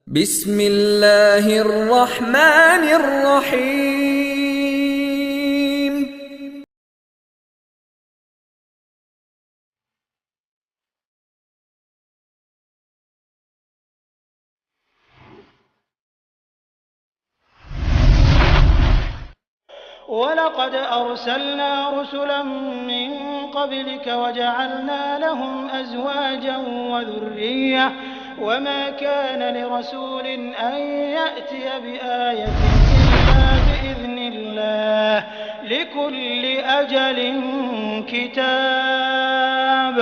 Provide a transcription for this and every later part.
بسم اللہ الرحمن الرحیم وَلَقَدْ أَرْسَلْنَا رُسُلًا مِّن قَبْلِكَ وَجَعَلْنَا لَهُمْ أَزْوَاجًا وَذُرِّيَّةً وَمَا كَانَ لِرَسُولٍ أَن يَأْتِيَ بِآيَةٍ إِلَّا بِإِذْنِ اللَّهِ لِكُلِّ أَجَلٍ كِتَابٌ۔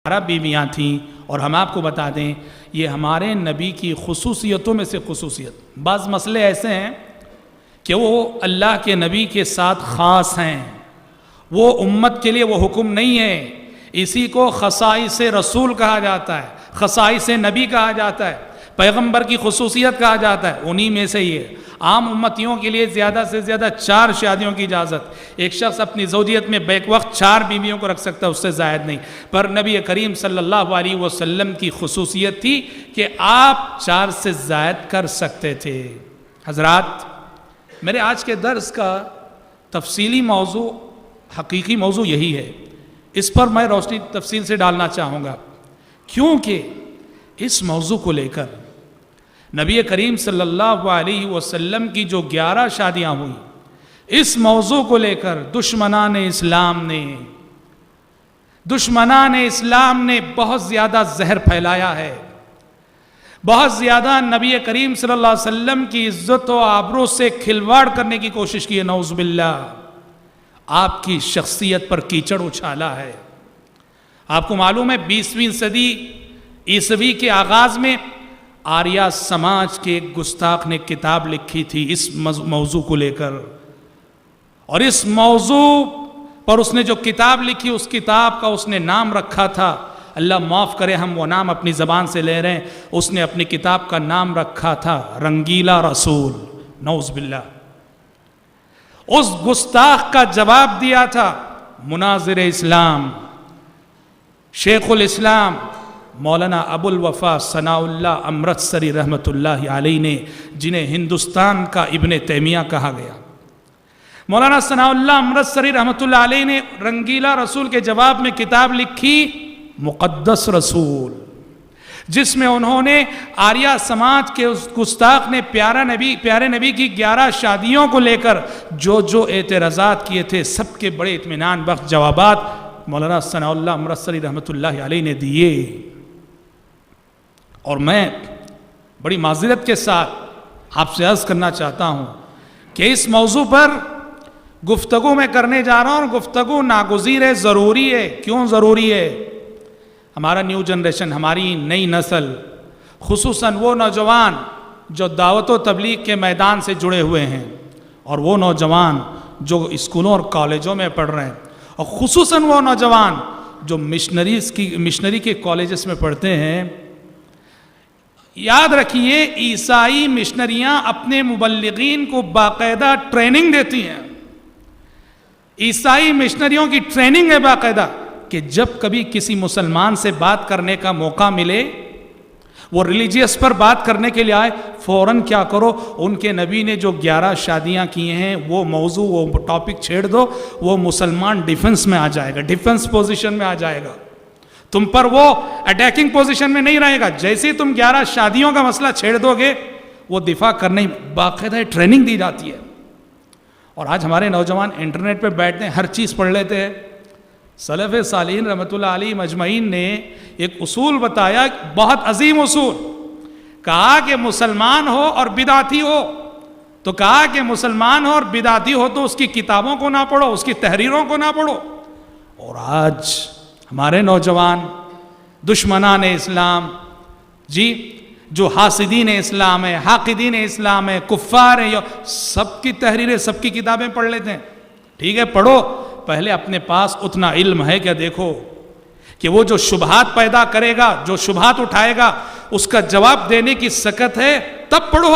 12 بیویاں تھیں، اور ہم آپ کو بتا دیں یہ ہمارے نبی کی خصوصیتوں میں سے خصوصیت۔ بعض مسئلے ایسے ہیں کہ وہ اللہ کے نبی کے ساتھ خاص ہیں، وہ امت کے لیے وہ حکم نہیں ہے، اسی کو خصائص رسول کہا جاتا ہے، خصائص نبی کہا جاتا ہے، پیغمبر کی خصوصیت کہا جاتا ہے، انہی میں سے یہ عام امتیوں کے لیے زیادہ سے زیادہ 4 شادیوں کی اجازت۔ ایک شخص اپنی زوجیت میں بیک وقت 4 بیویوں کو رکھ سکتا ہے، اس سے زائد نہیں، پر نبی کریم صلی اللہ علیہ وسلم کی خصوصیت تھی کہ آپ 4 سے زائد کر سکتے تھے۔ حضرات، میرے آج کے درس کا تفصیلی موضوع، حقیقی موضوع یہی ہے، اس پر میں روشنی تفصیل سے ڈالنا چاہوں گا، کیونکہ اس موضوع کو لے کر نبی کریم صلی اللہ علیہ وسلم کی جو 11 شادیاں ہوئیں، اس موضوع کو لے کر دشمنان اسلام نے بہت زیادہ زہر پھیلایا ہے، بہت زیادہ نبی کریم صلی اللہ علیہ وسلم کی عزت و آبرو سے کھلواڑ کرنے کی کوشش کی ہے، نعوذ باللہ، آپ کی شخصیت پر کیچڑ اچھالا ہے۔ آپ کو معلوم ہے 20ویں صدی عیسوی کے آغاز میں آریہ سماج کے ایک گستاخ نے کتاب لکھی تھی اس موضوع کو لے کر، اور اس موضوع پر اس نے جو کتاب لکھی، اس کتاب کا اس نے نام رکھا تھا، اللہ معاف کرے ہم وہ نام اپنی زبان سے لے رہے ہیں، اس نے اپنی کتاب کا نام رکھا تھا رنگیلا رسول، نعوذ باللہ۔ اس گستاخ کا جواب دیا تھا مناظر اسلام شیخ الاسلام مولانا ابو الوفا ثناء اللہ امرتسری رحمۃ اللہ علیہ نے، جنہیں ہندوستان کا ابن تیمیہ کہا گیا۔ مولانا ثناء اللہ امرتسری رحمۃ اللہ علیہ نے رنگیلا رسول کے جواب میں کتاب لکھی مقدس رسول، جس میں انہوں نے آریہ سماج کے اس گستاخ نے پیارے نبی کی 11 شادیوں کو لے کر جو اعتراضات کیے تھے، سب کے بڑے اطمینان بخش جوابات مولانا ثناء اللہ امرتسری رحمۃ اللہ علیہ نے دیے۔ اور میں بڑی معذرت کے ساتھ آپ سے عرض کرنا چاہتا ہوں کہ اس موضوع پر گفتگو میں کرنے جا رہا ہوں، اور گفتگو ناگزیر ہے، ضروری ہے۔ کیوں ضروری ہے؟ ہمارا نیو جنریشن، ہماری نئی نسل، خصوصاً وہ نوجوان جو دعوت و تبلیغ کے میدان سے جڑے ہوئے ہیں، اور وہ نوجوان جو اسکولوں اور کالجوں میں پڑھ رہے ہیں، اور خصوصاً وہ نوجوان جو مشنری کے کالجز میں پڑھتے ہیں، یاد رکھیے عیسائی مشنریاں اپنے مبلغین کو باقاعدہ ٹریننگ دیتی ہیں، عیسائی مشنریوں کی ٹریننگ ہے باقاعدہ، کہ جب کبھی کسی مسلمان سے بات کرنے کا موقع ملے، وہ ریلیجیس پر بات کرنے کے لیے آئے، فوراً کیا کرو، ان کے نبی نے جو 11 شادیاں کی ہیں وہ موضوع، وہ ٹاپک چھیڑ دو، وہ مسلمان ڈیفنس میں آ جائے گا، ڈیفنس پوزیشن میں آ جائے گا، تم پر وہ اٹیکنگ پوزیشن میں نہیں رہے گا۔ جیسے ہی تم 11 شادیوں کا مسئلہ چھیڑ دو گے، وہ دفاع کرنے باقاعدہ ٹریننگ دی جاتی ہے۔ اور آج ہمارے نوجوان انٹرنیٹ پہ بیٹھتے ہیں، ہر چیز پڑھ لیتے ہیں۔ سلف صالحین رحمۃ اللہ علیہ مجمعین نے ایک اصول بتایا، بہت عظیم اصول، کہا کہ مسلمان ہو اور بدعتی ہو، تو کہا کہ مسلمان ہو اور بدعتی ہو تو اس کی کتابوں کو نہ پڑھو، اس کی تحریروں کو نہ پڑھو۔ اور آج ہمارے نوجوان دشمنان اسلام، جو حاسدین اسلام ہے، حاقدین اسلام ہے، کفار ہیں، سب کی تحریریں، سب کی کتابیں پڑھ لیتے ہیں۔ ٹھیک ہے، پڑھو، پہلے اپنے پاس اتنا علم ہے کیا؟ دیکھو کہ وہ جو شبہات پیدا کرے گا، جو شبہات اٹھائے گا، اس کا جواب دینے کی سکت ہے، تب پڑھو۔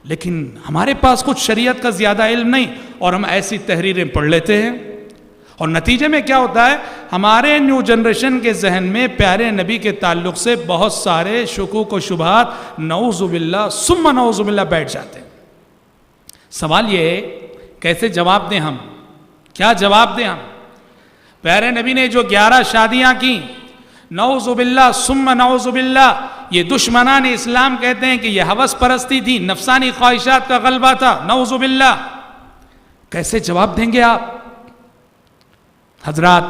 لیکن ہمارے پاس کچھ شریعت کا زیادہ علم نہیں، اور ہم ایسی تحریریں پڑھ لیتے ہیں، اور نتیجے میں کیا ہوتا ہے؟ ہمارے نیو جنریشن کے ذہن میں پیارے نبی کے تعلق سے بہت سارے شکوک و شبہات نعوذ باللہ ثم نعوذ باللہ بیٹھ جاتے ہیں۔ سوال یہ ہے کیسے جواب دیں ہم؟ کیا جواب دیں ہم؟ پیارے نبی نے جو 11 شادیاں کی، نعوذ باللہ ثم نعوذ باللہ، یہ دشمنان اسلام کہتے ہیں کہ یہ ہوس پرستی تھی، نفسانی خواہشات کا غلبہ تھا، نعوذ باللہ۔ کیسے جواب دیں گے آپ؟ حضرات،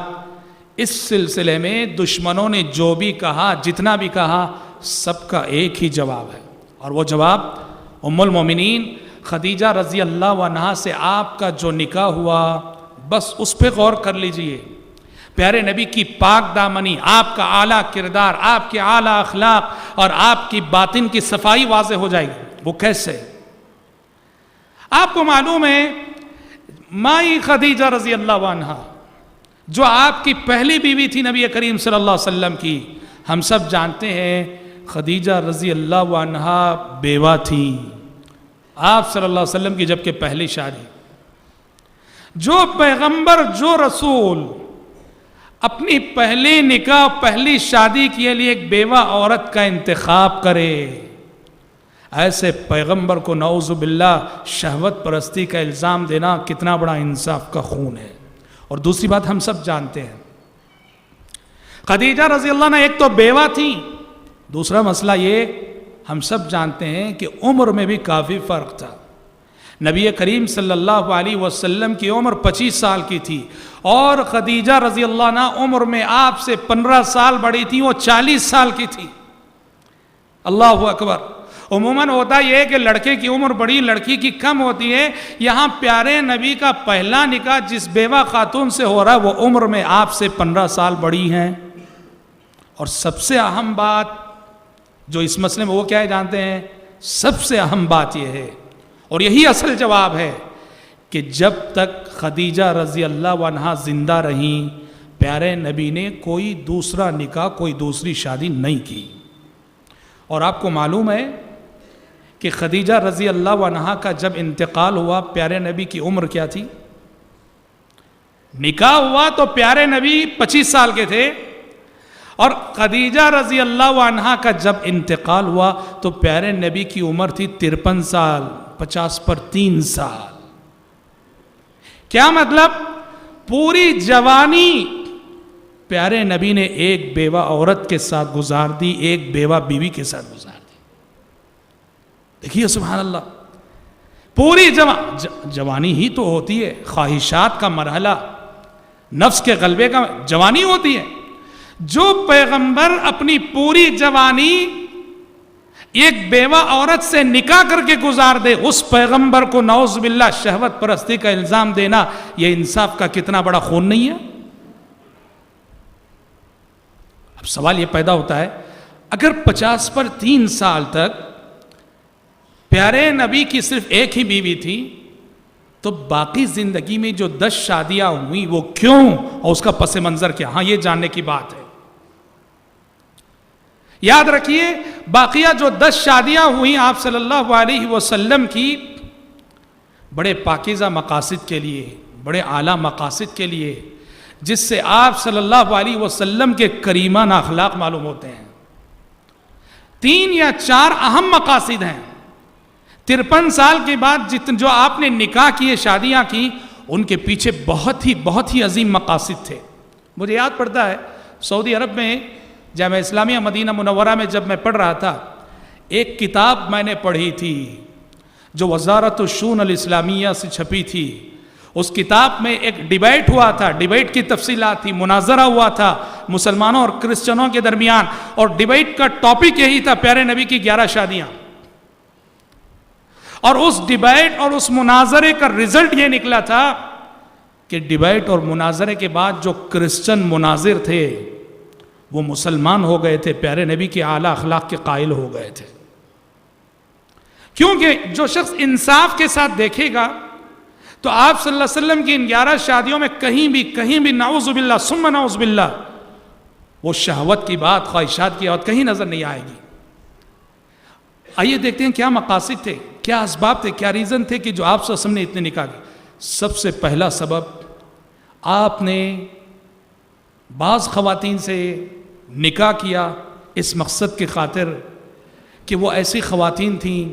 اس سلسلے میں دشمنوں نے جو بھی کہا، جتنا بھی کہا، سب کا ایک ہی جواب ہے، اور وہ جواب ام المومنین خدیجہ رضی اللہ عنہا سے آپ کا جو نکاح ہوا، بس اس پہ غور کر لیجئے۔ پیارے نبی کی پاک دامنی، آپ کا اعلیٰ کردار، آپ کے اعلیٰ اخلاق اور آپ کی باطن کی صفائی واضح ہو جائے گی۔ وہ کیسے؟ آپ کو معلوم ہے مائی خدیجہ رضی اللہ عنہا جو آپ کی پہلی بیوی تھی نبی کریم صلی اللہ علیہ وسلم کی، ہم سب جانتے ہیں خدیجہ رضی اللہ عنہا بیوہ تھی آپ صلی اللہ علیہ وسلم کی جبکہ پہلی شادی۔ جو پیغمبر، جو رسول اپنی پہلی نکاح، پہلی شادی کے لیے ایک بیوہ عورت کا انتخاب کرے، ایسے پیغمبر کو نعوذ باللہ شہوت پرستی کا الزام دینا کتنا بڑا انصاف کا خون ہے۔ اور دوسری بات ہم سب جانتے ہیں، خدیجہ رضی اللہ عنہ ایک تو بیوہ تھی، دوسرا مسئلہ یہ ہم سب جانتے ہیں کہ عمر میں بھی کافی فرق تھا۔ نبی کریم صلی اللہ علیہ وسلم کی عمر 25 سال کی تھی اور خدیجہ رضی اللہ عنہ عمر میں آپ سے 15 سال بڑی تھی، وہ 40 سال کی تھی۔ اللہ اکبر۔ عموماً ہوتا یہ ہے کہ لڑکے کی عمر بڑی، لڑکی کی کم ہوتی ہے۔ یہاں پیارے نبی کا پہلا نکاح جس بیوہ خاتون سے ہو رہا ہے وہ عمر میں آپ سے 15 سال بڑی ہیں۔ اور سب سے اہم بات جو اس مسئلے میں وہ کیا ہے جانتے ہیں؟ سب سے اہم بات یہ ہے اور یہی اصل جواب ہے کہ جب تک خدیجہ رضی اللہ عنہا زندہ رہیں، پیارے نبی نے کوئی دوسرا نکاح، کوئی دوسری شادی نہیں کی۔ اور آپ کو معلوم ہے کہ خدیجہ رضی اللہ عنہا کا جب انتقال ہوا، پیارے نبی کی عمر کیا تھی؟ نکاح ہوا تو پیارے نبی 25 سال کے تھے، اور خدیجہ رضی اللہ عنہا کا جب انتقال ہوا تو پیارے نبی کی عمر تھی 53 سال، 50 پر 3 سال۔ کیا مطلب؟ پوری جوانی پیارے نبی نے ایک بیوہ عورت کے ساتھ گزار دی، ایک بیوہ بیوی کے ساتھ گزار دی۔ دیکھیے سبحان اللہ، پوری جوانی ہی تو ہوتی ہے، خواہشات کا مرحلہ، نفس کے غلبے کا جوانی ہوتی ہے۔ جو پیغمبر اپنی پوری جوانی ایک بیوہ عورت سے نکاح کر کے گزار دے، اس پیغمبر کو نعوذ باللہ شہوت پرستی کا الزام دینا، یہ انصاف کا کتنا بڑا خون نہیں ہے؟ اب سوال یہ پیدا ہوتا ہے، اگر 50 پر 3 سال تک پیارے نبی کی صرف ایک ہی بیوی تھی تو باقی زندگی میں جو 10 شادیاں ہوئیں وہ کیوں اور اس کا پس منظر کیا؟ ہاں یہ جاننے کی بات ہے۔ یاد رکھیے باقیہ جو 10 شادیاں ہوئیں آپ صلی اللہ علیہ وسلم کی، بڑے پاکیزہ مقاصد کے لیے، بڑے اعلیٰ مقاصد کے لیے، جس سے آپ صلی اللہ علیہ وسلم کے کریمانہ اخلاق معلوم ہوتے ہیں۔ 3 یا 4 اہم مقاصد ہیں۔ 53 سال کے بعد جو آپ نے نکاح کیے، شادیاں کی، ان کے پیچھے بہت ہی عظیم مقاصد تھے۔ مجھے یاد پڑتا ہے سعودی عرب میں جامعہ اسلامیہ مدینہ منورہ میں جب میں پڑھ رہا تھا، ایک کتاب میں نے پڑھی تھی جو وزارت الشؤون الاسلامیہ سے چھپی تھی۔ اس کتاب میں ایک ڈیبیٹ ہوا تھا، ڈیبیٹ کی تفصیلات تھی، مناظرہ ہوا تھا مسلمانوں اور کرسچنوں کے درمیان، اور ڈیبیٹ کا ٹاپک یہی تھا پیارے نبی کی 11 شادیاں۔ اور اس ڈیبیٹ اور اس مناظرے کا رزلٹ یہ نکلا تھا کہ ڈیبیٹ اور مناظرے کے بعد جو کرسچن مناظر تھے وہ مسلمان ہو گئے تھے، پیارے نبی کے اعلیٰ اخلاق کے قائل ہو گئے تھے۔ کیونکہ جو شخص انصاف کے ساتھ دیکھے گا تو آپ صلی اللہ علیہ وسلم کی ان 11 شادیوں میں کہیں بھی نعوذ باللہ ثم نعوذ باللہ وہ شہوت کی بات، خواہشات کی بات کہیں نظر نہیں آئے گی۔ آئیے دیکھتے ہیں کیا مقاصد تھے، کیا اسباب تھے، کیا ریزن تھے کہ جو آپ صلی اللہ علیہ وسلم نے اتنے نکاح کی۔ سب سے پہلا سبب آپ نے بعض خواتین سے نکاح کیا اس مقصد کی خاطر کہ وہ ایسی خواتین تھیں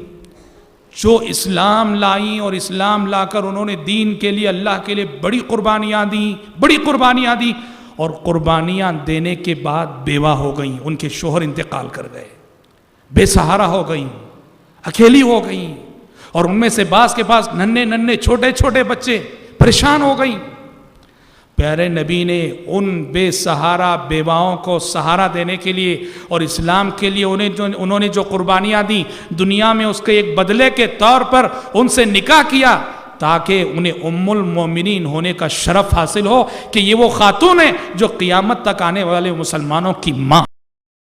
جو اسلام لائیں اور اسلام لا کر انہوں نے دین کے لیے اللہ کے لیے بڑی قربانیاں دیں اور قربانیاں دینے کے بعد بیوہ ہو گئیں، ان کے شوہر انتقال کر گئے، بے سہارا ہو گئیں، اکیلی ہو گئیں، اور ان میں سے بعض کے پاس ننھے چھوٹے چھوٹے بچے، پریشان ہو گئیں۔ پیارے نبی نے ان بے سہارا بیواؤں کو سہارا دینے کے لیے اور اسلام کے لیے انہوں نے جو قربانیاں دیں دنیا میں اس کے ایک بدلے کے طور پر ان سے نکاح کیا تاکہ انہیں ام المومنین ہونے کا شرف حاصل ہو کہ یہ وہ خاتون ہیں جو قیامت تک آنے والے مسلمانوں کی ماں